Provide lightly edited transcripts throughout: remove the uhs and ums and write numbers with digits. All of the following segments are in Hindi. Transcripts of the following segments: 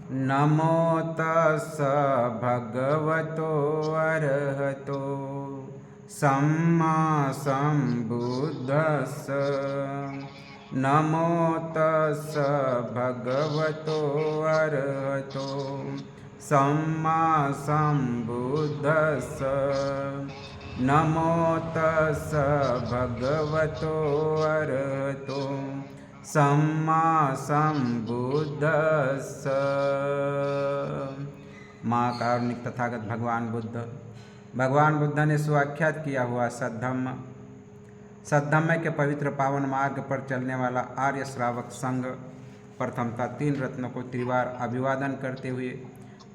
नमो तस्स भगवतो अरहतो सम्मा सम्बुद्धस्स। नमो तस्स भगवतो अरहतो सम्मा सम्बुद्धस्स। नमो तस्स भगवतो अरहतो सम्मा सम्बुद्धस्स। महाकारुणिक तथागत भगवान बुद्ध ने सुआख्यात किया हुआ सद्धम्म के पवित्र पावन मार्ग पर चलने वाला आर्य श्रावक संघ प्रथमतः 3 रत्नों को त्रिवार अभिवादन करते हुए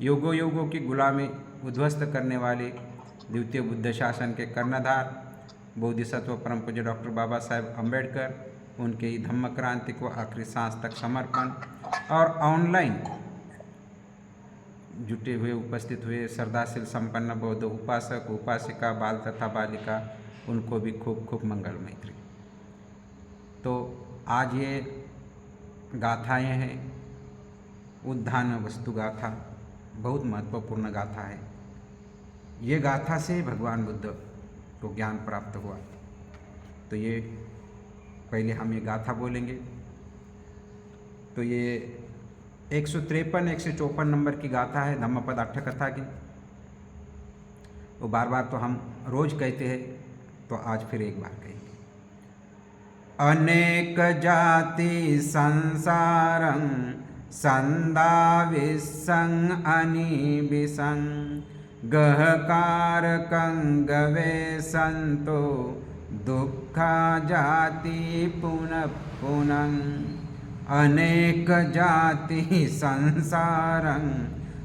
युगों युगों की गुलामी उद्ध्वस्त करने वाले द्वितीय बुद्ध शासन के कर्णधार बोधिसत्व परम पूज्य डॉक्टर बाबा साहेब अम्बेडकर, उनके ही धम्म क्रांति को आखिरी सांस तक समर्पण और ऑनलाइन जुटे हुए उपस्थित हुए श्रद्धाशील संपन्न बौद्ध उपासक उपासिका बाल तथा बालिका, उनको भी खूब खूब मंगल मैत्री। तो आज ये गाथाएँ हैं, उद्धान वस्तु गाथा बहुत महत्वपूर्ण गाथा है। ये गाथा से भगवान बुद्ध को ज्ञान प्राप्त हुआ। तो ये पहले हम ये गाथा बोलेंगे। तो ये 153-154 नंबर की गाथा है धम्मपद अट्ठकथा की। वो बार बार तो हम रोज कहते हैं, तो आज फिर एक बार कहेंगे। अनेक जाति संसारं संदाविसं अनिबिसं गहकारकं गवे संतो दुःखा जाति पुनः पुनः। अनेक जाति संसारं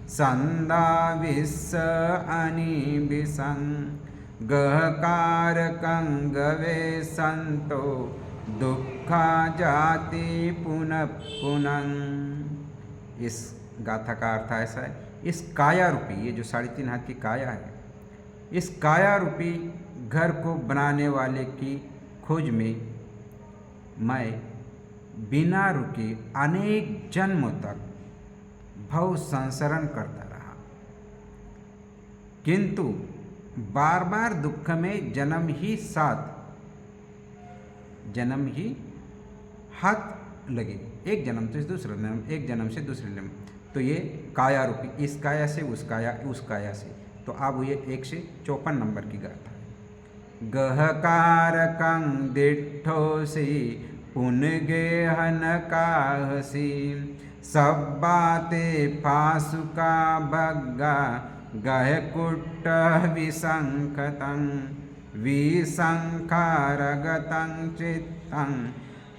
संदाविस अनिबिसं गहकारकं गवे संतो दुःखा जाति पुनः पुनः। इस गाथा का अर्थ ऐसा है, इस काया रूपी, ये जो 3.5 हाथ की काया है, इस काया रूपी घर को बनाने वाले की खोज में मैं बिना रुके अनेक जन्मों तक भव संसरण करता रहा, किंतु बार बार दुख में जन्म ही हाथ लगे, एक जन्म से दूसरा जन्म, एक जन्म से दूसरे जन्म। तो ये काया रूपी, इस काया से उस काया से। तो अब ये 154 नंबर की गाथा है। गहकारकं दिट्ठोसि पुनगेहन काहसी सब्बाते फासुका बग्गा गहकुट्ट विसंखतं विसंखारगतं चित्तं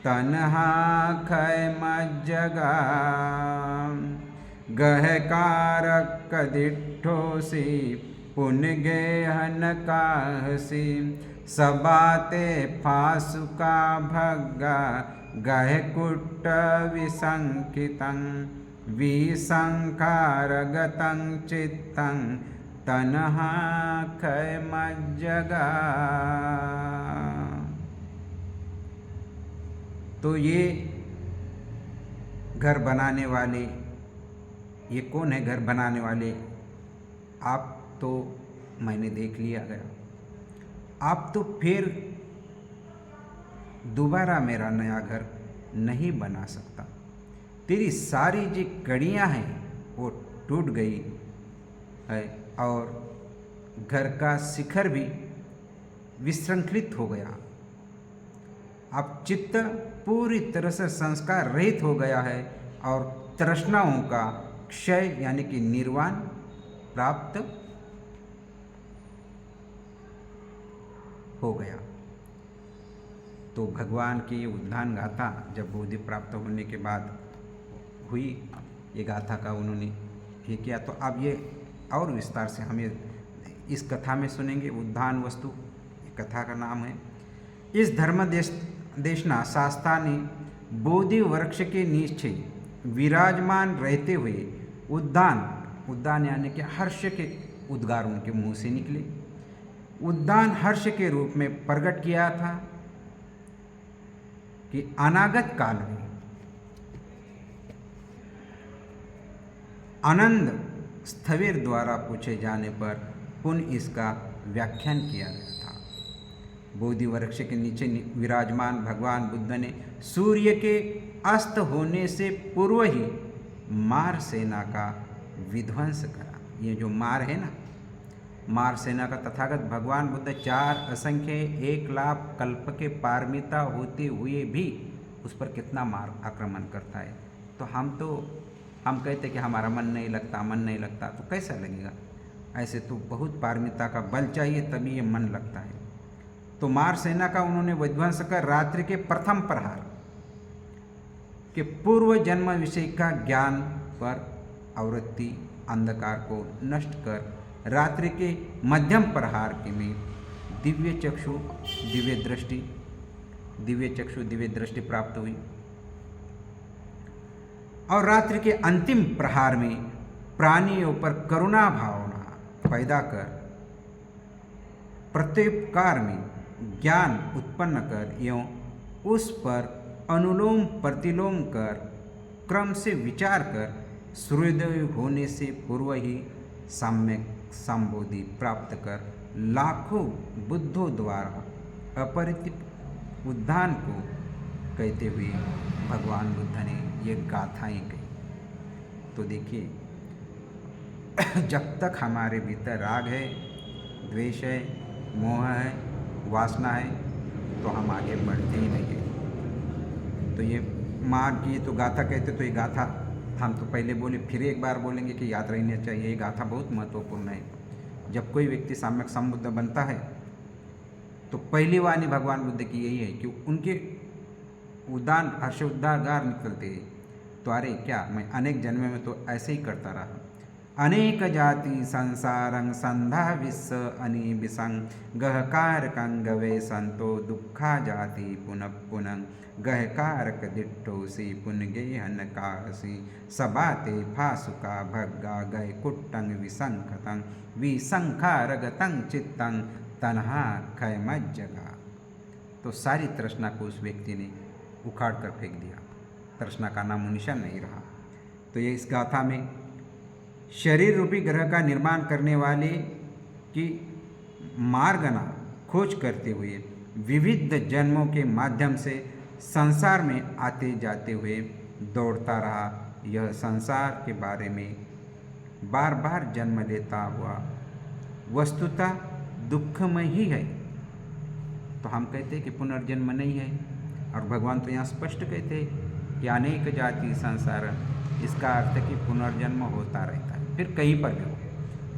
तन्हा खयमज्जगा। गहकारक दिट्ठोसि पुनगेहन काहसी सबाते फासुका भग्गा गहकुट्ट विसंकितं विसंखारगतं चित्तं तन्हा खयमज्जगा। तो ये घर बनाने वाले, ये कौन है घर बनाने वाले? आप तो मैंने देख लिया गया, आप तो फिर दोबारा मेरा नया घर नहीं बना सकता। तेरी सारी जो कड़ियाँ हैं वो टूट गई है और घर का शिखर भी विसंकृत हो गया। अब चित्त पूरी तरह से संस्कार रहित हो गया है और तृष्णाओं का क्षय यानी कि निर्वाण प्राप्त हो गया। तो भगवान की उद्धान गाथा जब बोधि प्राप्त होने के बाद हुई, ये गाथा का उन्होंने ये किया। तो अब ये और विस्तार से हमें इस कथा में सुनेंगे। उद्धान वस्तु कथा का नाम है। इस धर्म देशना शास्त्रा ने बोधि वृक्ष के नीचे विराजमान रहते हुए उद्दान यानी कि हर्ष के उद्गार उनके मुंह से निकले, उद्दान हर्ष के रूप में प्रकट किया था कि अनागत काल में आनंद स्थविर द्वारा पूछे जाने पर पुनः इसका व्याख्यान किया गया था। बोधि वृक्ष के नीचे विराजमान भगवान बुद्ध ने सूर्य के अस्त होने से पूर्व ही मार सेना का विध्वंस करा। ये जो मार है ना, मार सेना का तथागत भगवान बुद्ध 4 असंख्य 1 लाख कल्प के पारमिता होते हुए भी उस पर कितना मार आक्रमण करता है। तो हम कहते कि हमारा मन नहीं लगता, तो कैसा लगेगा? ऐसे तो बहुत पारमिता का बल चाहिए तभी ये मन लगता है। तो मार सेना का उन्होंने विध्वंस कर रात्रि के प्रथम प्रहार के पूर्व जन्म विषय का ज्ञान पर आवृत्ति अंधकार को नष्ट कर रात्रि के मध्यम प्रहार के में दिव्य चक्षु दिव्य दृष्टि प्राप्त हुई और रात्रि के अंतिम प्रहार में प्राणियों पर करुणा भावना पैदा कर प्रत्युपकार में ज्ञान उत्पन्न कर एवं उस पर अनुलोम प्रतिलोम कर क्रम से विचार कर सूर्योदय होने से पूर्व ही सम्यक संबोधि प्राप्त कर लाखों बुद्धों द्वारा अपरिचित उद्धान को कहते हुए भगवान बुद्ध ने ये गाथाएं कही। तो देखिए, जब तक हमारे भीतर राग है, द्वेष है, मोह है, वासना है, तो हम आगे बढ़ते ही नहीं है। तो ये मार की तो गाथा कहते, तो ये गाथा हम तो पहले बोले, फिर एक बार बोलेंगे कि याद रहना चाहिए। ये गाथा बहुत महत्वपूर्ण है। जब कोई व्यक्ति सम्यक संबुद्ध बनता है तो पहली वाणी भगवान बुद्ध की यही है कि उनके उदान हर्षोद्गार निकलते हैं। तो अरे क्या, मैं अनेक जन्म में तो ऐसे ही करता रहा। अनेक जाति संसारं संधा विस्स अनि विसंग गहकारकं गवे संतो दुखा जाति पुनः पुनः गहकारक दिट्ठोसी पुनगेहन कासी सबाते फासुका भग्गा गय कुट्टंग विसंखतं विसंखारगतं चित्तं तन्हा खयमज्जगा। तो सारी तृष्णा को उस व्यक्ति ने उखाड़ कर फेंक दिया, तृष्णा का नाम निशान नहीं रहा। तो ये इस गाथा में शरीर रूपी ग्रह का निर्माण करने वाले की मार्गना खोज करते हुए विविध जन्मों के माध्यम से संसार में आते जाते हुए दौड़ता रहा। यह संसार के बारे में बार बार जन्म लेता हुआ वस्तुतः दुखमय ही है। तो हम कहते हैं कि पुनर्जन्म नहीं है, और भगवान तो यहाँ स्पष्ट कहते हैं कि अनेक जाति संसार, इसका अर्थ है कि पुनर्जन्म होता रहता है। फिर कहीं पर भी हो,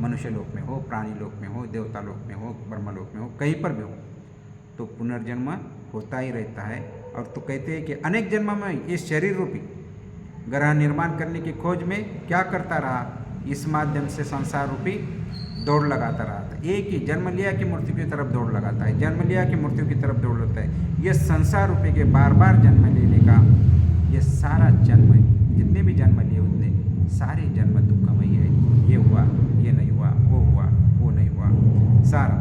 मनुष्य लोक में हो, प्राणी लोक में हो, देवता लोक में हो, ब्रह्मलोक में हो, कहीं पर भी हो, तो पुनर्जन्म होता ही रहता है। और तो कहते हैं कि अनेक जन्म में इस शरीर रूपी ग्रह निर्माण करने की खोज में क्या करता रहा, इस माध्यम से संसार रूपी दौड़ लगाता रहा था। एक ही जन्म लिया कि मृत्यु की तरफ दौड़ लगाता है, जन्म लिया कि मृत्यु की तरफ दौड़ लगता है। ये संसार रूपी के बार बार जन्म लेने का ये सारा जन्म है, जितने भी जन्म लिए उतने सारे जन्म दुखमय है। ये हुआ, ये नहीं हुआ, वो नहीं हुआ, सारा।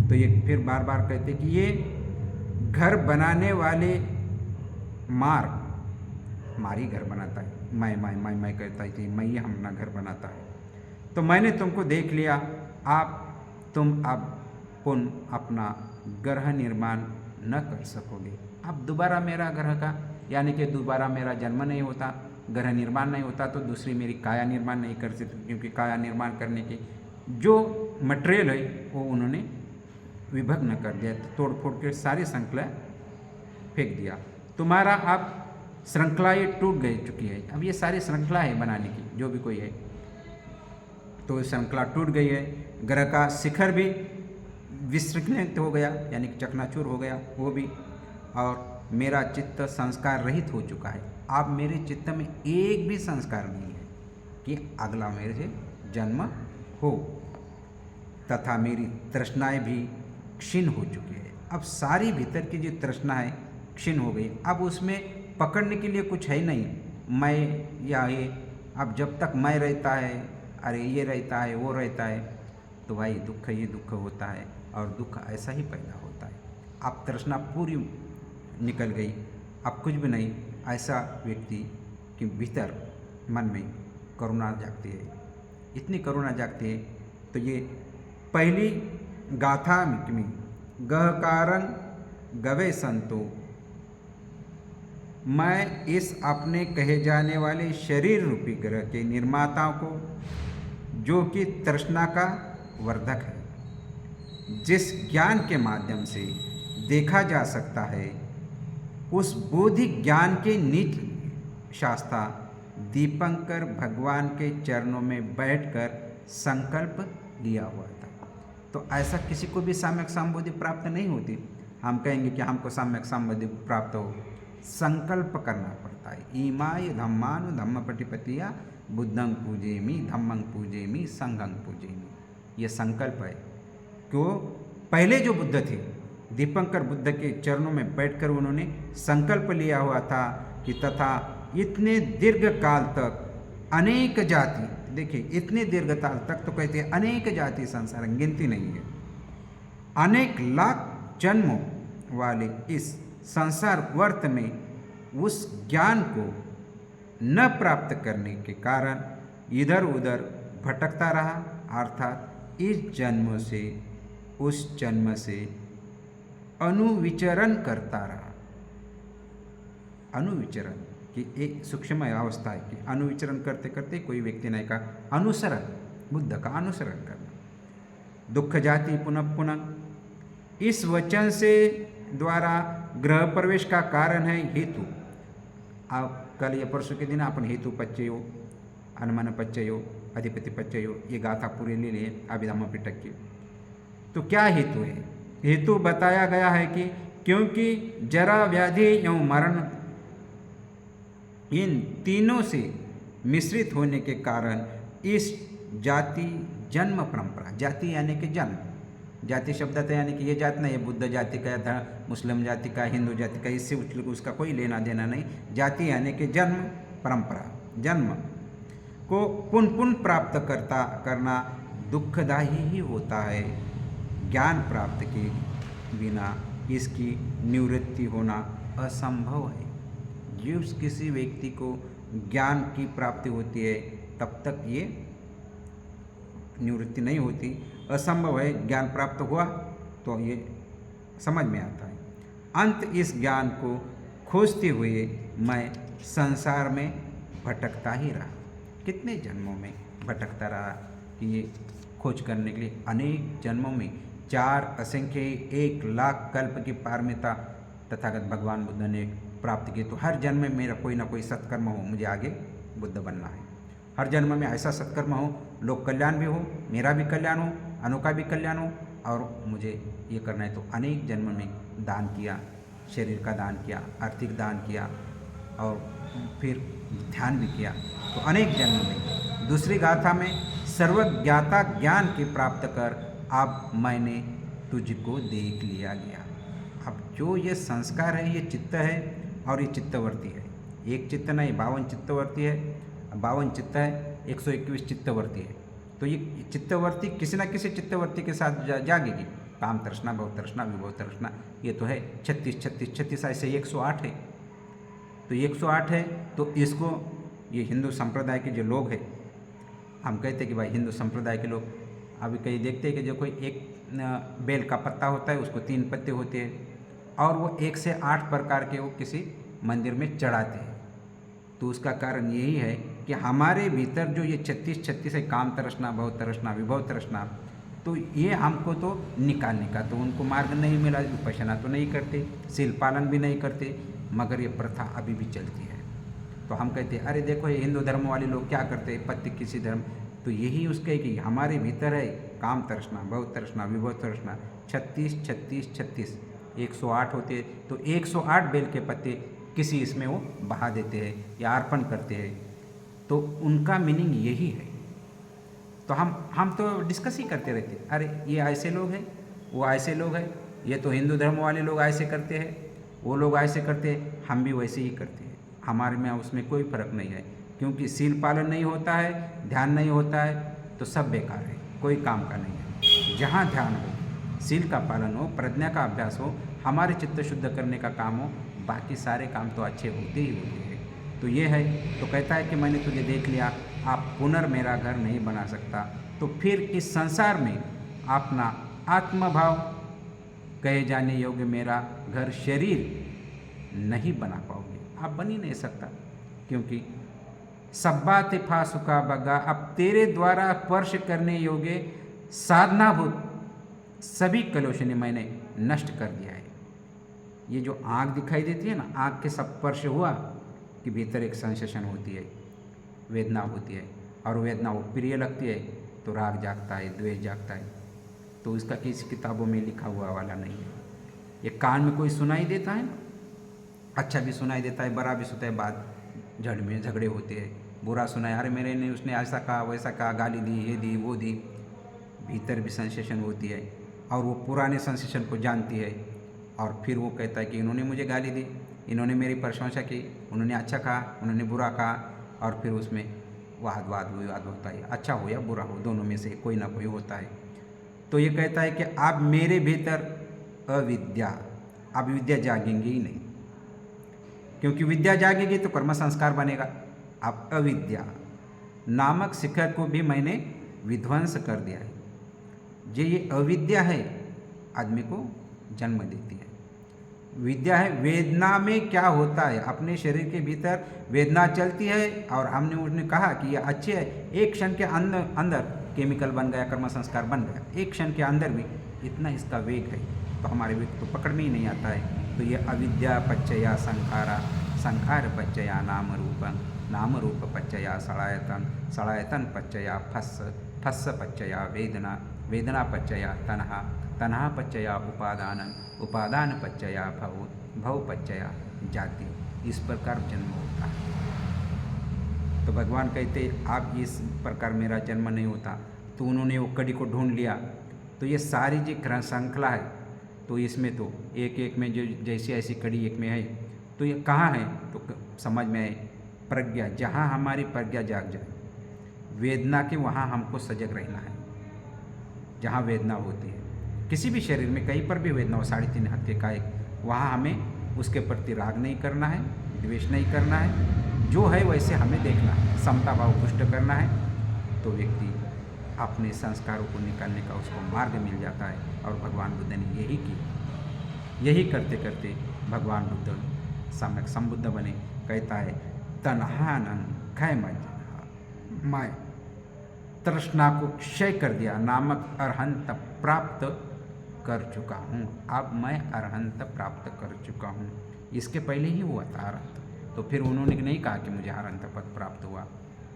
तो ये फिर बार बार कहते कि ये घर बनाने वाले मारी घर बनाता है, मैं कहता है कि मैं ही अपना घर बनाता है। तो मैंने तुमको देख लिया, तुम अब पुनः अपना ग्रह निर्माण न कर सकोगे। अब दोबारा मेरा ग्रह का, यानी कि दोबारा मेरा जन्म नहीं होता, ग्रह निर्माण नहीं होता, तो दूसरी मेरी काया निर्माण नहीं कर सकती, क्योंकि काया निर्माण करने की जो मटेरियल है वो उन्होंने विभग्न कर दिया, तो तोड़ फोड़ के सारी श्रृंखला फेंक दिया। तुम्हारा अब श्रृंखला ये टूट गई चुकी है। अब ये सारी श्रृंखला है बनाने की, जो भी कोई है, तो श्रृंखला टूट गई है। ग्रह का शिखर भी विसृंखलित हो गया, यानी कि चकनाचूर हो गया वो भी, और मेरा चित्त संस्कार रहित हो चुका है। अब मेरे चित्त में एक भी संस्कार नहीं है कि अगला मेरे से जन्म हो, तथा मेरी तृष्णाएं भी क्षीण हो चुकी है। अब सारी भीतर की जो तृष्णा है क्षीण हो गई, अब उसमें पकड़ने के लिए कुछ है नहीं, मैं या ये। अब जब तक मैं रहता है, अरे ये रहता है, वो रहता है, तो भाई दुख ही दुख होता है, और दुख ऐसा ही पैदा होता है। अब तृष्णा पूरी निकल गई, अब कुछ भी नहीं, ऐसा व्यक्ति के भीतर मन में करुणा जागती है, इतनी करुणा जागती है। तो ये पहली गाथा में गहकारं गवे संतो, मैं इस अपने कहे जाने वाले शरीर रूपी ग्रह के निर्माताओं को, जो कि तृष्णा का वर्धक है, जिस ज्ञान के माध्यम से देखा जा सकता है, उस बोधि ज्ञान के नीच शास्ता दीपंकर भगवान के चरणों में बैठकर संकल्प लिया हुआ था। तो ऐसा किसी को भी सम्यक संबोधि प्राप्त नहीं होती। हम कहेंगे कि हमको सम्यक संबोधि प्राप्त हो, संकल्प करना पड़ता है। ईमाय धम्मानु धम्म पटिपतिया बुद्धं पूजेमि धम्मं पूजेमि संघं पूजेमि, ये संकल्प है। क्यों? पहले जो बुद्ध थे, दीपंकर बुद्ध के चरणों में बैठकर उन्होंने संकल्प लिया हुआ था कि तथा इतने दीर्घ काल तक अनेक जाति, देखिए इतने दीर्घ काल तक तो कहते हैं अनेक जाति संसार, गिनती नहीं है, अनेक लाख जन्मों वाले इस संसार वर्त में उस ज्ञान को न प्राप्त करने के कारण इधर उधर भटकता रहा, अर्थात इस जन्म से उस जन्म से अनुविचरण करता रहा। अनुविचरण की एक सूक्ष्म अवस्था है कि अनुविचरण करते करते कोई व्यक्ति ने कहा अनुसरण, बुद्ध का अनुसरण करना। दुख जाति पुनः पुनः, इस वचन से द्वारा ग्रह प्रवेश का कारण है हेतु। आप कल या परसों के दिन अपन हेतु पच्चयो, अनुमान पच्चयो, अधिपति पच्चयो, ये गाथा पूरे ले लिए अभिधम्म पिटक की। तो क्या हेतु है? हेतु बताया गया है कि क्योंकि जरा व्याधि एवं मरण इन तीनों से मिश्रित होने के कारण इस जाति जन्म परंपरा, जाति यानी कि जन्म, जाति शब्द था यानी कि ये जात नहीं है, बुद्ध जाति का था, मुस्लिम जाति का, हिंदू जाति का, इससे उसका कोई लेना देना नहीं। जाति यानी कि जन्म परंपरा, जन्म को पुनः पुनः प्राप्त करना दुखदायी ही होता है। ज्ञान प्राप्त के बिना इसकी निवृत्ति होना असंभव है। जिस किसी व्यक्ति को ज्ञान की प्राप्ति होती है तब तक ये निवृत्ति नहीं होती, असंभव है। ज्ञान प्राप्त हुआ तो ये समझ में आता है। अंत इस ज्ञान को खोजते हुए मैं संसार में भटकता ही रहा। कितने जन्मों में भटकता रहा कि ये खोज करने के लिए अनेक जन्मों में 4 असंख्य 1 लाख कल्प की पारमिता तथागत भगवान बुद्ध ने प्राप्त की। तो हर जन्म में मेरा कोई ना कोई सत्कर्म हो, मुझे आगे बुद्ध बनना है। हर जन्म में ऐसा सत्कर्म हो, लोक कल्याण भी हो, मेरा भी कल्याण हो, अनु का भी कल्याण हो, और मुझे ये करना है। तो अनेक जन्म में दान किया, शरीर का दान किया, आर्थिक दान किया, और फिर ध्यान भी किया। तो अनेक जन्म में दूसरी गाथा में सर्वज्ञाता ज्ञान की प्राप्त कर अब मैंने तुझको देख लिया गया। अब जो ये संस्कार है, ये चित्त है और ये चित्तवर्ती है। एक चित्त नहीं, 52 चित्तवर्ती है, 52 चित्त है, 121 चित्तवर्ती है। तो ये चित्तवर्ती किसी न किसी चित्तवर्ती के साथ जागेगी। काम तृष्णा, भव तृष्णा, विभव तृष्णा, ये तो है 36 36 36, ऐसे 108 है। तो 108 है तो इसको ये हिंदू संप्रदाय के जो लोग हैं, हम कहते हैं कि भाई हिंदू संप्रदाय के लोग, अभी कहीं देखते हैं कि जो कोई एक बेल का पत्ता होता है उसको 3 पत्ते होते हैं और वो 1 से 8 प्रकार के वो किसी मंदिर में चढ़ाते हैं। तो उसका कारण यही है कि हमारे भीतर जो ये 36 है, काम तृष्णा, भव तृष्णा, विभव तृष्णा, तो ये हमको तो निकालने का, तो उनको मार्ग नहीं मिला, विपश्यना तो नहीं करते, शील पालन भी नहीं करते, मगर ये प्रथा अभी भी चलती है। तो हम कहते हैं अरे देखो ये हिंदू धर्म वाले लोग क्या करते हैं, पत्ती किसी धर्म, तो यही उसके कि हमारे भीतर है काम तृष्णा, भव तृष्णा, विभव तृष्णा, 36 36 36 108 होते हैं। तो 108 बेल के पत्ते किसी इसमें वो बहा देते हैं या अर्पण करते हैं। तो उनका मीनिंग यही है। तो हम तो डिस्कस ही करते रहते, अरे ये ऐसे लोग हैं, वो ऐसे लोग हैं, ये तो हिंदू धर्म वाले लोग ऐसे करते हैं, वो लोग ऐसे करते हैं, हम भी वैसे ही करते हैं। हमारे में उसमें कोई फर्क नहीं है, क्योंकि शील पालन नहीं होता है, ध्यान नहीं होता है, तो सब बेकार है, कोई काम का नहीं है। जहाँ ध्यान हो, शील का पालन हो, प्रज्ञा का अभ्यास हो, हमारे चित्त शुद्ध करने का काम हो, बाकी सारे काम तो अच्छे होते ही होते हैं। तो ये है, तो कहता है कि मैंने तुझे देख लिया, आप पुनर् मेरा घर नहीं बना सकता, तो फिर इस संसार में अपना आत्मभाव कहे जाने योग्य मेरा घर शरीर नहीं बना पाओगे, आप बन ही नहीं सकता। क्योंकि सब्बा तिफा सुखा बग्गा, अब तेरे द्वारा स्पर्श करने योग्य साधनाभूत सभी कलोशनी मैंने नष्ट कर दिया है। ये जो आँख दिखाई देती है ना, आँख के स्पर्श हुआ कि भीतर एक सेंसेशन होती है, वेदना होती है, और वेदना वो प्रिय लगती है तो राग जागता है, द्वेष जागता है। तो इसका किसी किताबों में लिखा हुआ वाला नहीं है। ये कान में कोई सुनाई देता है ना, अच्छा भी सुनाई देता है, बुरा भी सुनता है, बात झगड़े होते हैं, बुरा सुनाया, अरे मेरे ने उसने ऐसा कहा वैसा कहा, गाली दी, ये दी वो दी, भीतर भी सेंसेशन होती है, और वो पुराने सेंसेशन को जानती है, और फिर वो कहता है कि इन्होंने मुझे गाली दी, इन्होंने मेरी प्रशंसा की, उन्होंने अच्छा कहा, उन्होंने बुरा कहा, और फिर उसमें वाद विवाद होता है, अच्छा हो या बुरा हो, दोनों में से कोई ना कोई होता है। तो ये कहता है कि अब मेरे भीतर अविद्या, अब विद्या जागेंगी ही नहीं, क्योंकि विद्या जागेगी तो कर्म संस्कार बनेगा। अब अविद्या नामक शिखर को भी मैंने विध्वंस कर दिया है। ये अविद्या है आदमी को जन्म देती है। विद्या है वेदना में क्या होता है, अपने शरीर के भीतर वेदना चलती है, और हमने उसने कहा कि ये अच्छे है, एक क्षण के अंदर केमिकल बन गया, कर्म संस्कार बन गया, एक क्षण के अंदर भी इतना इसका वेग है, तो हमारे वेग तो पकड़ में ही नहीं आता है। तो ये अविद्या पच्चया संखारा, संखार पच्चया नाम रूप पच्चया सड़ायतन, सड़ायतन पच्चया फस्स, फस्स पच्चया वेदना, वेदना पच्चया तन्हा, तन्हा पच्चया उपादान, उपादान पच्चया भव, भव पच्चया जाति। इस प्रकार जन्म होता है। तो भगवान कहते आप इस प्रकार मेरा जन्म नहीं होता। तो उन्होंने वो कड़ी को ढूंढ लिया। तो ये सारी जो श्रृंखला है, तो इसमें तो एक एक में जो जैसी ऐसी कड़ी एक में है, तो ये कहाँ है, तो समझ में आए प्रज्ञा, जहाँ हमारी प्रज्ञा जाग जाए वेदना की, वहाँ हमको सजग रहना है। जहाँ वेदना होती है किसी भी शरीर में, कहीं पर भी वेदना हो, 3.5 हाथ के कायक, वहाँ हमें उसके प्रति राग नहीं करना है, द्वेष नहीं करना है, जो है वैसे हमें देखना है, समता भाव पुष्ट करना है। तो व्यक्ति अपने संस्कारों को निकालने का उसको मार्ग मिल जाता है। और भगवान बुद्ध ने यही किया। यही करते करते भगवान बुद्ध सम्यक संबुद्ध बने। कहता है तन्हानन खय मैं तृष्णा को क्षय कर दिया, नामक अरहंत प्राप्त कर चुका हूँ। अब मैं अरहंत प्राप्त कर चुका हूँ। इसके पहले ही हुआ था अरहंत। तो फिर उन्होंने नहीं कहा कि मुझे अरहंत पद प्राप्त हुआ।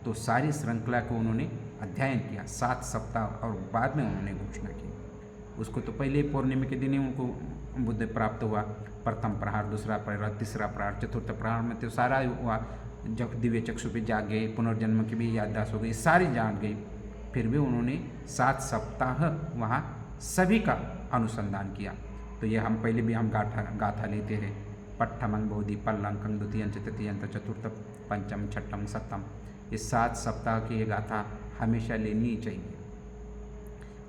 तो सारी श्रृंखला को उन्होंने अध्ययन किया 7 सप्ताह, और बाद में उन्होंने घोषणा की। उसको तो पहले पूर्णिमा के दिन ही उनको बुद्ध प्राप्त हुआ। प्रथम प्रहार, दूसरा प्रहार, तीसरा प्रहार, चतुर्थ प्रहार में तो सारा हुआ। जब दिव्य चक्षु भी जाग गए, पुनर्जन्म की भी याददाश्त हो गई, सारी जाग गई। फिर भी उन्होंने 7 सप्ताह वहाँ सभी का अनुसंधान किया। तो ये हम पहले भी हम गाथा लेते हैं, पट्ठमं बोधि पल्लंकं द्वितीयं तृतीयं चतुर्थ पंचम छठम सप्तम। इस 7 सप्ताह की ये गाथा हमेशा लेनी ही चाहिए।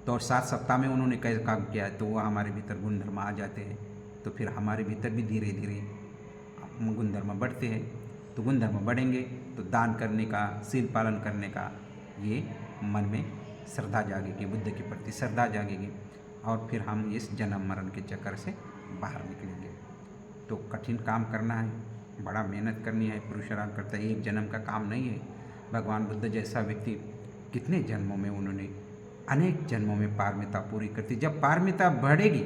तो 7 सप्ताह में उन्होंने कैसे काम किया है, तो वह हमारे भीतर गुणधर्म आ जाते हैं। तो फिर हमारे भीतर भी धीरे धीरे गुणधर्म बढ़ते हैं। तो गुणधर्म बढ़ेंगे तो दान करने का, शील पालन करने का ये मन में श्रद्धा जागेगी, बुद्ध के प्रति श्रद्धा जागेगी, और फिर हम इस जन्म मरण के चक्कर से बाहर निकलेंगे। तो कठिन काम करना है, बड़ा मेहनत करनी है, पुरुषार्थ करता है, एक जन्म का काम नहीं है। भगवान बुद्ध जैसा व्यक्ति कितने जन्मों में, उन्होंने अनेक जन्मों में पारमिता पूरी करती। जब पारमिता बढ़ेगी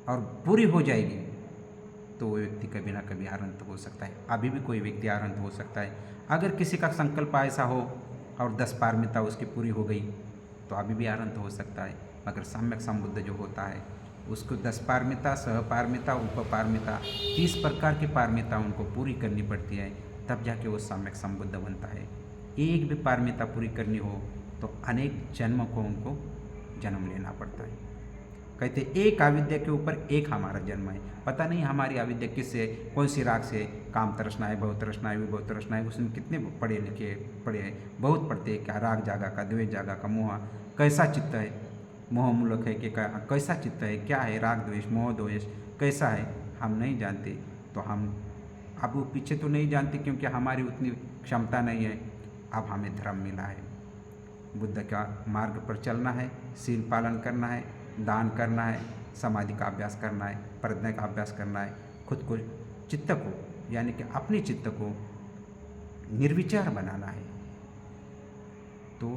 और पूरी हो जाएगी तो वो व्यक्ति कभी ना कभी आरंत हो सकता है। अभी भी कोई व्यक्ति आरंत हो सकता है। अगर किसी का संकल्प ऐसा हो और 10 पारमिता उसकी पूरी हो गई तो अभी भी आरंत हो सकता है। मगर सम्यक संबुद्ध जो होता है उसको 10 पारमिता, सहपारमिता, उपपारमिता, 30 प्रकार की पारमिता उनको पूरी करनी पड़ती है, तब जाके वो सम्यक संबुद्ध बनता है। एक भी पारमिता पूरी करनी हो तो अनेक जन्म को उनको जन्म लेना पड़ता है। कहते एक अविद्या के ऊपर एक हमारा जन्म है। पता नहीं हमारी अविद्या किससे, कौन सी राग से, काम तृष्णा है, भव तृष्णा है, विभव तृष्णा है। उसमें कितने पढ़े लिखे पढ़े हैं, बहुत पढ़ते हैं। क्या राग जागा का, द्वेष जागा का, मोह कैसा चित्त है, मोह मूलक है कि कैसा चित्त है, क्या है राग द्वेष मोह द्वेष कैसा है, हम नहीं जानते। तो हम अब वो पीछे तो नहीं जानते क्योंकि हमारी उतनी क्षमता नहीं है। अब हमें धर्म मिला है। बुद्ध का मार्ग पर चलना है, शील पालन करना है, दान करना है, समाधि का अभ्यास करना है, प्रज्ञा का अभ्यास करना है, खुद को चित्त को यानी कि अपने चित्त को निर्विचार बनाना है। तो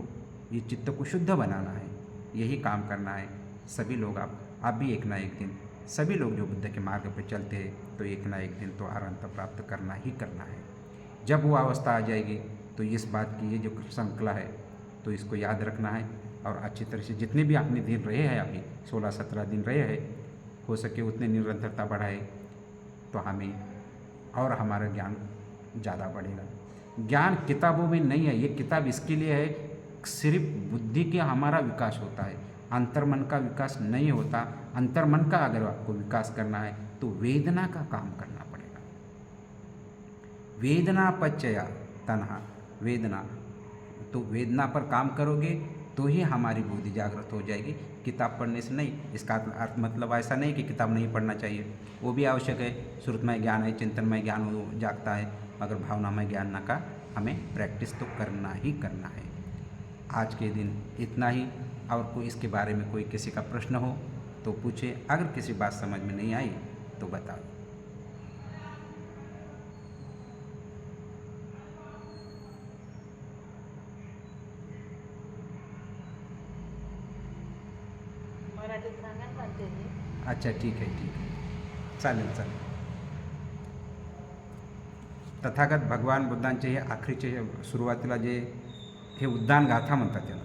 ये चित्त को शुद्ध बनाना है, यही काम करना है। सभी लोग आप भी एक ना एक दिन, सभी लोग जो बुद्ध के मार्ग पर चलते हैं तो एक ना एक दिन तो अरहंत प्राप्त करना ही करना है। जब वो अवस्था आ जाएगी तो इस बात की ये जो श्रृंखला है तो इसको याद रखना है और अच्छी तरह से जितने भी आपने दिन रहे हैं, अभी 16-17 दिन रहे हैं, हो सके उतने निरंतरता बढ़ाए तो हमें और हमारा ज्ञान ज़्यादा बढ़ेगा। ज्ञान किताबों में नहीं है, ये किताब इसके लिए है सिर्फ बुद्धि के हमारा विकास होता है, अंतर्मन का विकास नहीं होता। अंतर्मन का अगर आपको विकास करना है तो वेदना का काम करना पड़ेगा। वेदना पच्चया तन्हा, वेदना, तो वेदना पर काम करोगे तो ही हमारी बुद्धि जागृत हो जाएगी। किताब पढ़ने से नहीं, इसका अर्थ मतलब ऐसा नहीं कि किताब नहीं पढ़ना चाहिए, वो भी आवश्यक है। श्रुतमय ज्ञान है, चिंतनमय ज्ञान वो जागता है, मगर भावनामय ज्ञान का हमें प्रैक्टिस तो करना ही करना है। आज के दिन इतना ही, और कोई इसके बारे में कोई किसी का प्रश्न हो तो पूछे, अगर किसी बात समझ में नहीं आई तो बताओ। मराठीत सांगा ना त्यांनी. अच्छा ठीक आहे, चालेल चालेल. तथागत भगवान बुद्धांचे हे आखरीचे सुरुवातीला जे हे उद्दान गाथा म्हणतात त्याला,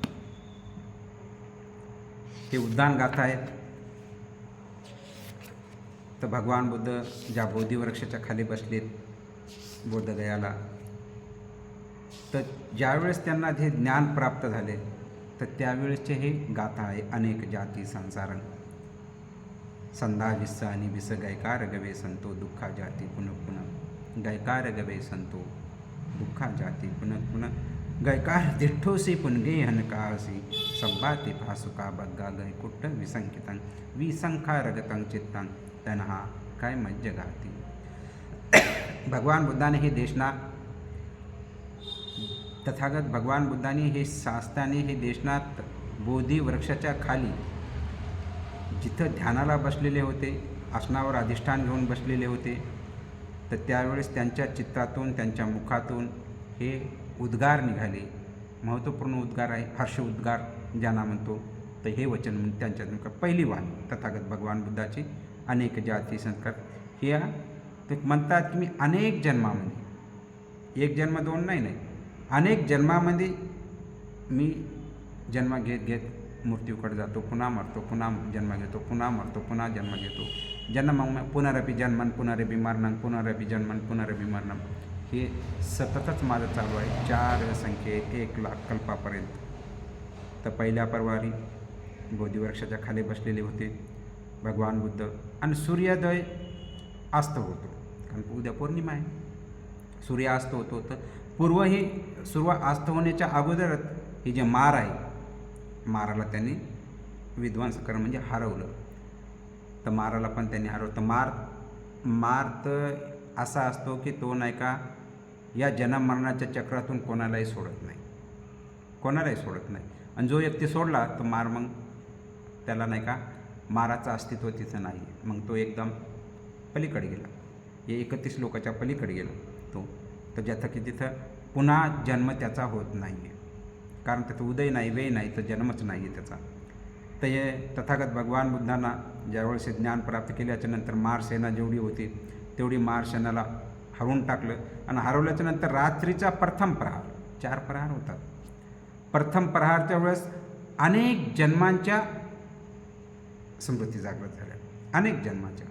हे उद्दान गाथा आहेत. तर भगवान बुद्ध ज्या बोधिवृक्षाच्या खाली बसलेत बोधगयाला, तर ज्यावेळेस त्यांना हे ज्ञान प्राप्त झाले तर त्यावेळेसचे हे गाथा आहे. अनेक जाती संसारं संधा विस्स आणि विस गैकार गवे संतो दुःखा जाती पुनः पुनः, गैकार गवे संतो दुःखा जाती पुनः पुनः, गैकार दिठ्ठोसी पुनगे हनकासी संबाती भासुका बग्गा गैकुट्ट विसंकितं विसंखा रगतं चित्तं तन्हा काय मज्ज गाती. भगवान बुद्धाने हे देशना, तथागत भगवान बुद्धाने हे शास्त्राने हे देशनात बोधी वृक्षाच्या खाली जिथं ध्यानाला बसलेले होते, आसनावर अधिष्ठान घेऊन बसलेले होते, तर त्यावेळेस त्यांच्या चित्तातून त्यांच्या मुखातून हे उद्गार निघाले. महत्त्वपूर्ण उद्गार आहे, हर्ष उद्गार ज्यांना म्हणतो. तर हे वचन त्यांच्या पहिली वाणी तथागत भगवान बुद्धाची. अनेक जाती संस्कार हे ते म्हणतात की मी अनेक जन्मामध्ये, एक जन्म दोन नाही, अनेक जन्मामध्ये मी जन्म घेत घेत मृत्यूकडे जातो, पुन्हा मरतो, पुन्हा जन्म घेतो, पुन्हा मरतो, पुन्हा जन्म घेतो. जन्म पुनरपि जन्मन पुनरपि मरणं पुनरपि जन्मन पुनरपि मरणं, हे सततच माझं चालू आहे 4 संख्ये 1,00,000 कल्पापर्यंत. तर पहिल्या परवारी बोधिवृक्षाच्या खाली बसलेले होते भगवान बुद्ध, आणि सूर्योदय अस्त होतो, कारण उद्या पौर्णिमा आहे, सूर्य अस्त होतो. तर पूर्व ही अस्त होण्याच्या अगोदरच हे जे मार आहे, माराला त्यांनी विध्वंस करणं म्हणजे हरवलं. तर माराला पण त्यांनी हरवलं. तर मार तर असा असतो की तो नाही का या जन्म मरणाच्या चक्रातून कोणालाही सोडत नाही, कोणालाही सोडत नाही. आणि जो व्यक्ती सोडला तो मार, मग त्याला नाही का माराचं अस्तित्व तिथं नाही आहे, मग तो एकदम पलीकडे गेला, हे 31 लोकाच्या पलीकडे गेला तो. तर ज्याचा की तिथं पुन्हा जन्म त्याचा होत नाही आहे, कारण त्याचं उदय नाही, वेय नाही, तर जन्मच नाही आहे त्याचा. तर हे तथागत भगवान बुद्धांना ज्यावेळेस ज्ञान प्राप्त केल्याच्यानंतर मार सेना जेवढी होती तेवढी मार सेनाला हरवून टाकलं. आणि हरवल्याच्यानंतर रात्रीचा प्रथम प्रहार, 4 प्रहार होतात, प्रथम प्रहारच्या वेळेस अनेक जन्मांच्या स्मृती जागृत झाल्या, अनेक जन्माच्या.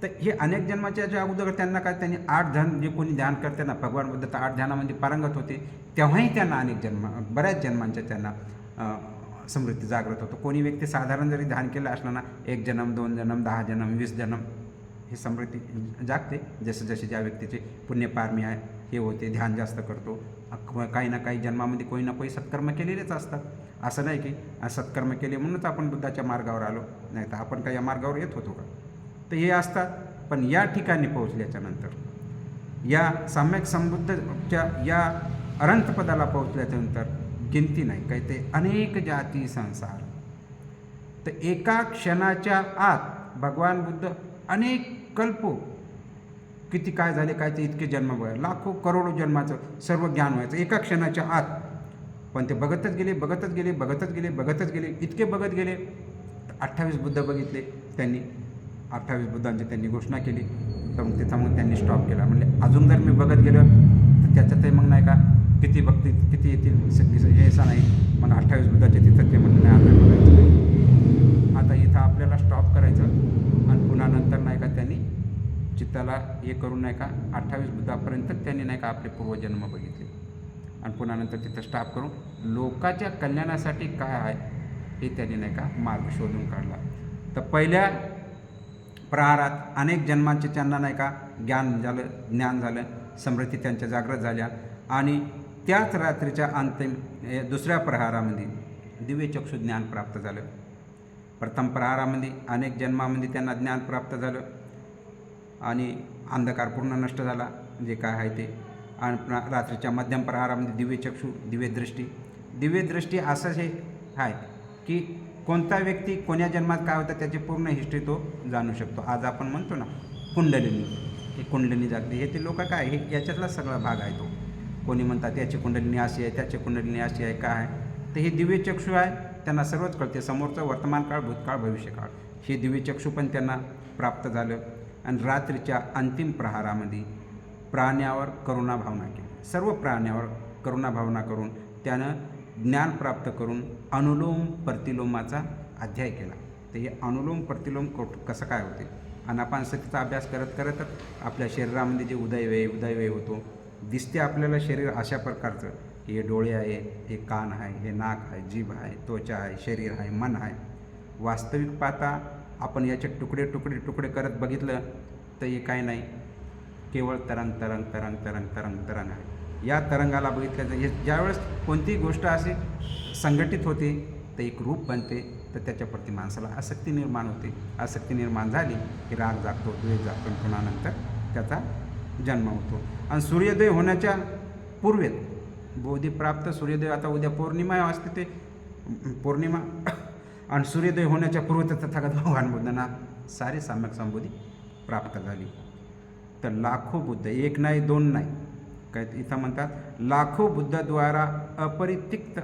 तर हे अनेक जन्माच्या ज्या अगोदर त्यांना काय, त्यांनी 8 ध्यान, जे कोणी ध्यान करते ना भगवान बुद्ध, तर 8 ध्यानामध्ये पारंगत होते, तेव्हाही त्यांना अनेक बऱ्याच जन्मांच्या त्यांना स्मृती जागृत होतो. कोणी व्यक्ती साधारण जरी ध्यान केलं असलं ना, 1 जन्म 2 जन्म 10 जन्म 20 जन्म ही स्मृती जागते. जसे जसे ज्या व्यक्तीचे पुण्यपारमी आहे हे होते, ध्यान जास्त करतो, काही ना काही जन्मामध्ये कोणी ना कोणी सत्कर्म केलेलेच असतात. असं नाही की सत्कर्म केले म्हणूनच आपण बुद्धाच्या मार्गावर आलो, नाही तर आपण काही या मार्गावर येत होतो का. तर हे असतात. पण या ठिकाणी पोहोचल्याच्यानंतर, या सम्यक संबुद्धच्या या अनंतपदाला पोहोचल्याच्यानंतर गिनती नाही काय ते अनेक जाती संसार. तर एका क्षणाच्या आत भगवान बुद्ध अनेक कल्प किती काय झाले काय ते इतके जन्म बघा लाखो करोडो जन्माचं सर्व ज्ञान व्हायचं एका क्षणाच्या आत. पण ते बघतच गेले बघतच गेले बघतच गेले बघतच गेले इतके बघत गेले. 28 बुद्ध बघितले त्यांनी. 28 बुद्धांची त्यांनी घोषणा केली. तर मग तिथं मग त्यांनी स्टॉप केला. म्हणजे अजून जर मी बघत गेलो तर त्याच्यातही मग नाही का किती बघतील किती येतील सगळी हे असं नाही. मग 28 बुद्धाचे तिथं ते म्हणलं नाही आता बघायचं नाही. आता इथं आपल्याला स्टॉप करायचं आणि पुन्हा नंतर नाही का त्यांनी चित्ताला हे करून नाही का 28 बुद्धापर्यंत त्यांनी नाही का आपले पूर्वजन्म बघितले आणि पुन्हा नंतर तिथं स्टॉप करून लोकाच्या कल्याणासाठी काय आहे हे त्यांनी नाही का मार्ग शोधून काढला. तर पहिल्या प्रहारात अनेक जन्मांचे त्यांना नाही का ज्ञान झालं समृद्धी त्यांच्या जागृत झाल्या आणि त्याच रात्रीच्या अंतिम दुसऱ्या प्रहारामध्ये दिव्यचक्षु ज्ञान प्राप्त झालं. प्रथम प्रहारामध्ये अनेक जन्मामध्ये त्यांना ज्ञान प्राप्त झालं आणि अंधकार पूर्ण नष्ट झाला जे काय आहे ते. आणि रात्रीच्या मध्यम प्रहारामध्ये दिव्यचक्षु दिव्यदृष्टी असंच हे आहे की कोणता व्यक्ती कोण्या जन्मात काय होतं त्याची पूर्ण हिस्ट्री तो जाणू शकतो. आज आपण म्हणतो ना कुंडलिनी, ही कुंडलिनी जागते हे ते लोक काय हे याच्यातला सगळा भाग आहे तो. कोणी म्हणतात याची कुंडलिनी अशी आहे त्याची कुंडलिनी अशी आहे काय आहे. तर हे दिव्यचक्षु आहे त्यांना सर्वच कळते समोरचं वर्तमान काळ भूतकाळ भविष्यकाळ हे दिव्यचक्षु पण त्यांना प्राप्त झालं. आणि रात्रीच्या अंतिम प्रहारामध्ये प्राण्यावर करुणा भावना केली. सर्व प्राण्यावर करुणा भावना करून त्यानं ज्ञान प्राप्त करून अनुलोम प्रतिलोमाचा अध्याय केला. तर हे अनुलोम प्रतिलोम कसं काय होते अनापानसतीचा अभ्यास करत करतच आपल्या शरीरामध्ये जे उदयव्यय होतो दिसते आपल्याला शरीर अशा प्रकारचं की हे डोळे आहे हे कान आहे हे नाक आहे जीभ आहे त्वचा आहे शरीर आहे मन आहे. वास्तविक पाहता आपण याचे तुकडे करत बघितलं तर हे काय नाही केवळ तरंग आहे. या तरंगाला बघितलं हे ज्यावेळेस कोणतीही गोष्ट अशी संघटित होते तर एक रूप बनते तर त्याच्याप्रती माणसाला आसक्ती निर्माण होते. आसक्ती निर्माण झाली की राग जागतो द्वेष जागतो पुन्हा नंतर त्याचा जन्म होतो. आणि सूर्योदय होण्याच्या पूर्वेत बोधीप्राप्त सूर्योदय आता उद्या पौर्णिमा असते ते पौर्णिमा आणि सूर्योदय होण्याच्या पूर्व तथागत भगवान बुद्धांना सारी सम्यक संबोधी प्राप्त झाली. तर लाखो बुद्ध एक नाही दोन नाही काय इथं म्हणतात लाखो बुद्धद्वारा अपरितिक्त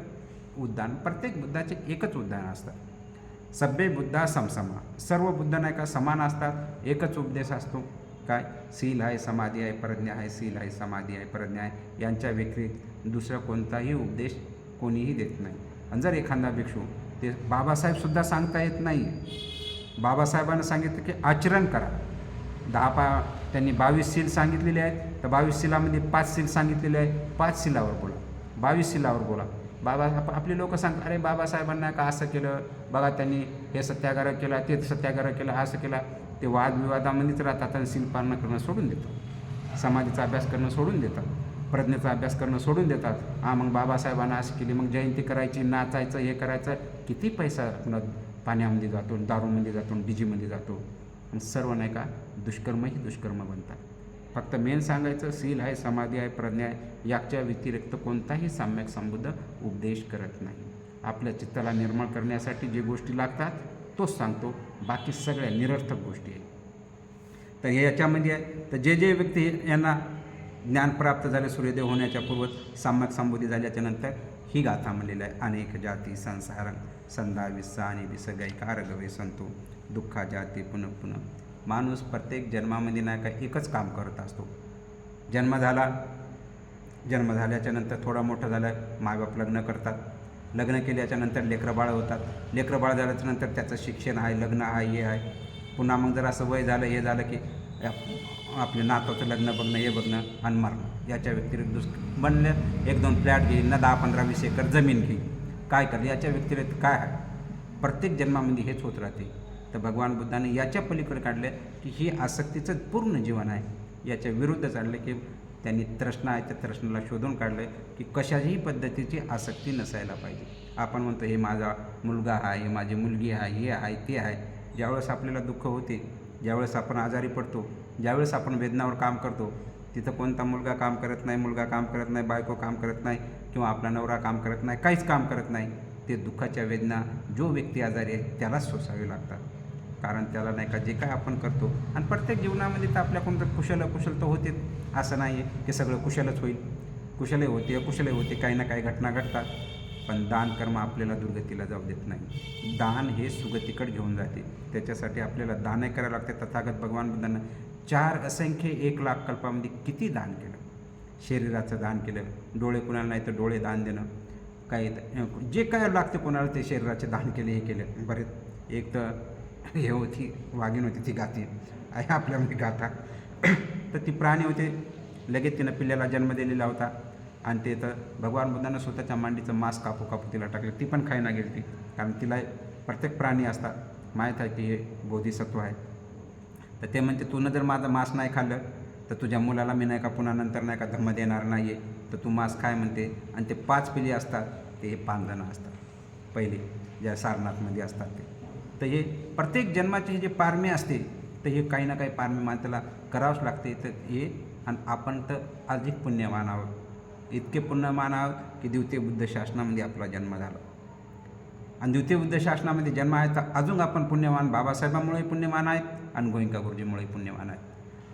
उद्यान. प्रत्येक बुद्धाचे एकच उद्यान असतात. सभ्य बुद्धा समसमा सर्व बुद्ध नाही का समान असतात. एकच उपदेश असतो काय शील आहे समाधी आहे प्रज्ञा आहे शील आहे समाधी आहे प्रज्ञा आहे यांच्या व्यतिरिक्त दुसरा कोणताही उपदेश कोणीही देत नाही. आणि जर एखादा भिक्षू ते बाबासाहेबसुद्धा सांगता येत नाही. बाबासाहेबांना सांगितलं की आचरण करा. त्यांनी 22 शील सांगितलेले आहेत तर 22 शीलामध्ये 5 शील सांगितलेले आहेत. 5 शीलावर बोला 22 शीलावर बोला. आपले लोक सांगतात अरे बाबासाहेबांना का असं केलं बघा त्यांनी हे सत्याग्रह केला ते सत्याग्रह केला असं केला. ते वादविवादामध्येच राहतात आणि शील पालन करणं सोडून देतात. समाधीचा अभ्यास करणं सोडून देतात. प्रज्ञेचा अभ्यास करणं सोडून देतात. मग बाबासाहेबांना असं केली मग जयंती करायची नाचायचं हे करायचं किती पैसा पुन्हा पाण्यामध्ये जातो दारूमध्ये जातो डीजीमध्ये जातो. सर्व नाही का दुष्कर्मही दुष्कर्म बनतात. फक्त मेन सांगायचं शील आहे समाधी आहे प्रज्ञा आहे याच्या व्यतिरिक्त कोणताही सम्यक संबुद्ध उपदेश करत नाही. आपल्या चित्ताला निर्मळ करण्यासाठी जे गोष्टी लागतात तोच सांगतो. बाकी सगळ्या निरर्थक गोष्टी आहेत. तर हे याच्यामध्ये आहे. तर जे व्यक्ती यांना ज्ञान प्राप्त झाले सूर्योदय होण्याच्या पूर्व सम्यक संबोधी झाल्याच्या नंतर ही गाथा म्हणलेली आहे. अनेक जाती संसार संधा विस्सा आणि विसगायकार गवे संतो दुःखा जाती पुनः पुनः. माणूस प्रत्येक जन्मामध्ये नाही का एकच काम करत असतो. जन्म जन्म झाल्याच्या नंतर थोडा मोठा झाला मायबाप लग्न करतात. लग्न केल्याच्या नंतर लेकरं बाळ होतात. लेकरं बाळ झाल्याच्या नंतर त्याचं शिक्षण आहे लग्न आहे हे आहे. पुन्हा मग जर असं वय झालं हे झालं की आपल्या नाताचं लग्न बघणं हे बघणं आणि मरणं. याच्या व्यतिरिक्त बनलं 1-2 फ्लॅट घेईल ना 10-15-20 एकर जमीन घेईल काय करलं याच्या व्यतिरिक्त काय आहे. प्रत्येक जन्मामध्ये हेच होत राहते. तर भगवान बुद्धाने याच्या पलीकडे काढले की ही आसक्तीचं पूर्ण जीवन आहे. याच्या विरुद्ध चाललं की त्यांनी तृष्णा आहे त्या तृष्णाला शोधून काढलं की कशाही पद्धतीची आसक्ती नसायला पाहिजे. आपण म्हणतो हे माझा मुलगा आहे हे माझी मुलगी आहे हे आहे ते आहे. ज्यावेळेस आपल्याला दुःख होते ज्यावेळेस आपण आजारी पडतो ज्यावेळेस आपण वेदनावर काम करतो तिथं कोणता मुलगा काम करत नाही, मुलगा काम करत नाही, बायको काम करत नाही किंवा आपला नवरा काम करत नाही, काहीच काम करत नाही. ते दुःखाच्या वेदना जो व्यक्ती आजारी आहे त्यालाच सोसावे लागतात. कारण त्याला नाही का जे काय आपण करतो आणि प्रत्येक जीवनामध्ये तर आपल्याकडून तर कुशल तर होते. असं नाही आहे की सगळं कुशलच होईल. कुशलही होते, अकुशलही होते, काही ना काही घटना घडतात. पण दान कर्म आपल्याला दुर्गतीला जाऊ देत नाही. दान हे सुगतीकडे घेऊन जाते. त्याच्यासाठी आपल्याला दानही करावं लागते. तथागत भगवान बुद्धांना 4 असंख्य 1,00,000 कल्पामध्ये किती दान केलं. शरीराचं दान केलं, डोळे कुणाला नाही तर डोळे दान देणं, काही जे काय लागते कोणाला ते शरीराचे दान केले, हे केले. बरेच एक तर हे होती वाघीण होती, ती गाती आहे आपल्यामध्ये गाथा. तर ती प्राणी होते, लगेच तिनं पिल्ल्याला जन्म दिलेला होता आणि ते तर भगवान बुद्धांना स्वतःच्या मांडीचं मांस कापू कापू तिला टाकलं. ती पण खायला गेली ती, कारण तिला प्रत्येक प्राणी असतात माहीत आहे की हे बोधिसत्व आहे. तर ते म्हणते तू जर माझं मांस नाही खाल्लं तर तुझ्या मुलाला मी नाही का पुन्हा नंतर नाही का धम्म देणार नाही आहे, तर तू मांस खाय म्हणते. आणि ते 5 पिढी असतात, ते 5 जणं असतात पहिले ज्या सारनाथमध्ये असतात ते. तर हे प्रत्येक जन्माचे हे जे पारमी असते, तर हे काही ना काही पारमी माणसाला करावंच लागते. तर हे आणि आपण तर अधिक पुण्यवान आहोत, इतके पुण्यवान आहोत की द्वितीय बुद्ध शासनामध्ये आपला जन्म झाला. आणि द्वितीय बुद्ध शासनामध्ये जन्म आहे तर अजून आपण पुण्यवान. बाबासाहेबांमुळे पुण्यवान आहेत आणि गोयंका गुरुजीमुळे पुण्यवान आहेत.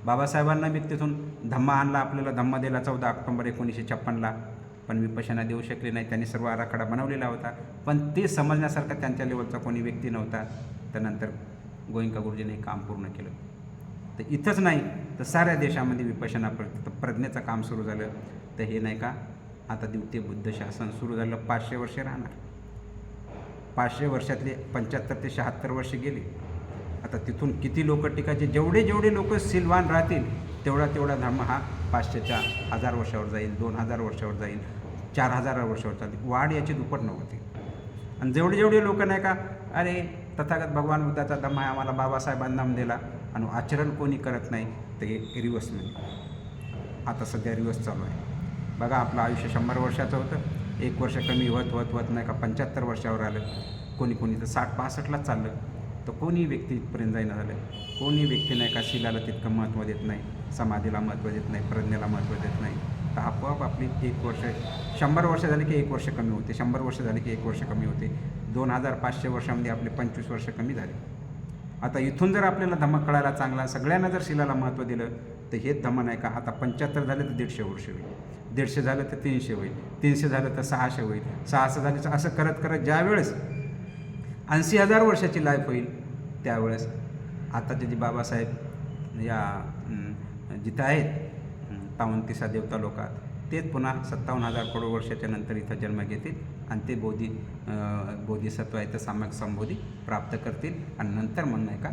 बाबासाहेबांना बी तिथून धम्मा आणला, आपल्याला धम्मा दिला 14 ऑक्टोबर 1956ला. पण विपश्यना देऊ शकले नाही. त्यांनी सर्व आराखडा बनवलेला होता, पण ते समजण्यासारखा त्यांच्या लेवलचा कोणी व्यक्ती नव्हता. त्यानंतर गोयंका गुरुजीने काम पूर्ण केलं. तर इथंच नाही तर साऱ्या देशामध्ये विपश्यना प्रज्ञेचं काम सुरू झालं. तर हे नाही का आता द्वितीय बुद्ध शासन सुरू झालं. 500 वर्षे राहणार. 500 वर्षातले 75 ते 76 वर्षे गेली. आता तिथून किती लोक टिकायचे, जेवढे लोक शीलवान राहतील तेवढा धर्म हा 500च्या 1000 वर्षावर जाईल, 2000 वर्षावर जाईल, 4000 वर्षावर जाईल. वाढ याची दुप्पट नव्हती. आणि जेवढे लोक नाही का अरे तथागत भगवान बुद्धाचा धम्म आहे, आम्हाला बाबासाहेबांना दिला आणि आचरण कोणी करत नाही, तर हे रिवर्समध्ये आता सध्या रिवर्स चालू आहे. बघा आपलं आयुष्य 100 वर्षाचं होतं, 1 वर्ष कमी होत नाही का 75 वर्षावर आलं. कोणी तर 60-65लाच चाललं. तर कोणी व्यक्ती इथपर्यंत जाईना झालं. कोणी व्यक्ती नाही का शिलाला तितकं महत्त्व देत नाही, समाधीला महत्त्व देत नाही, प्रज्ञेला महत्त्व देत नाही. तर आपोआप आपली 1 वर्ष 100 वर्ष झाली की 1 वर्ष कमी होते, 100 वर्ष झाली की 1 वर्ष कमी होते. 2500 वर्षामध्ये आपले 25 वर्ष कमी झाले. आता इथून जर आपल्याला धम्म कळायला चांगला, सगळ्यांना जर शिलाला महत्त्व दिलं तर हे धम्म नाही का आता 75 झाले तर 150 वर्ष होईल, 150 झालं तर 300 होईल, 300 झालं तर 600 होईल, 600 झाले तर असं करत ज्या वेळेस 80,000 वर्षाची लाईफ होईल त्यावेळेस आताचे जे बाबासाहेब या जिथं आहेत तावंतिसा देवता लोकात, तेच पुन्हा 57,000 करोड वर्षाच्या नंतर इथं जन्म घेतील आणि ते बोधिसत्व आहे तर साम्यक संबोधी प्राप्त करतील आणि नंतर मग नाही का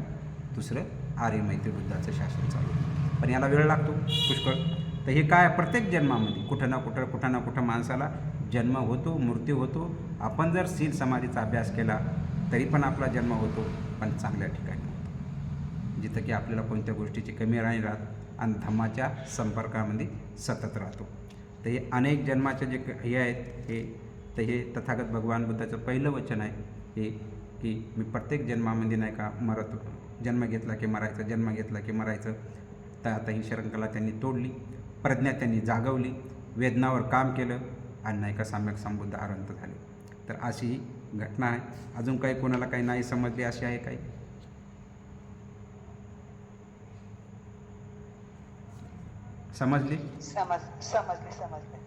दुसरं आर्य मैत्री बुद्धाचं शासन चालू. पण याला वेळ लागतो पुष्कळ. तर हे काय प्रत्येक जन्मामध्ये कुठं ना कुठं माणसाला जन्म होतो, मृत्यू होतो. आपण जर शील समाधीचा अभ्यास केला तरी पण आपला जन्म होतो, पण चांगल्या ठिकाणी होतो जिथं की आपल्याला कोणत्या गोष्टीची कमी नाही राहत आणि धम्माच्या संपर्कामध्ये सतत राहतो. तर हे अनेक जन्माचे जे हे आहेत हे तथागत भगवान बुद्धाचं पहिलं वचन आहे हे की मी प्रत्येक जन्मामध्ये नाही का जन्म घेतला की मरायचं, जन्म घेतला की मरायचं. तर आता ही शृंखला त्यांनी तोडली, प्रज्ञा त्यांनी जागवली, वेदनावर काम केलं आणि नाही का सम्यक संबुद्ध अनंत झाले. तर अशी ही घटना आहे. अजून काही कोणाला काही नाही समजली अशी आहे काही समजली? समजले.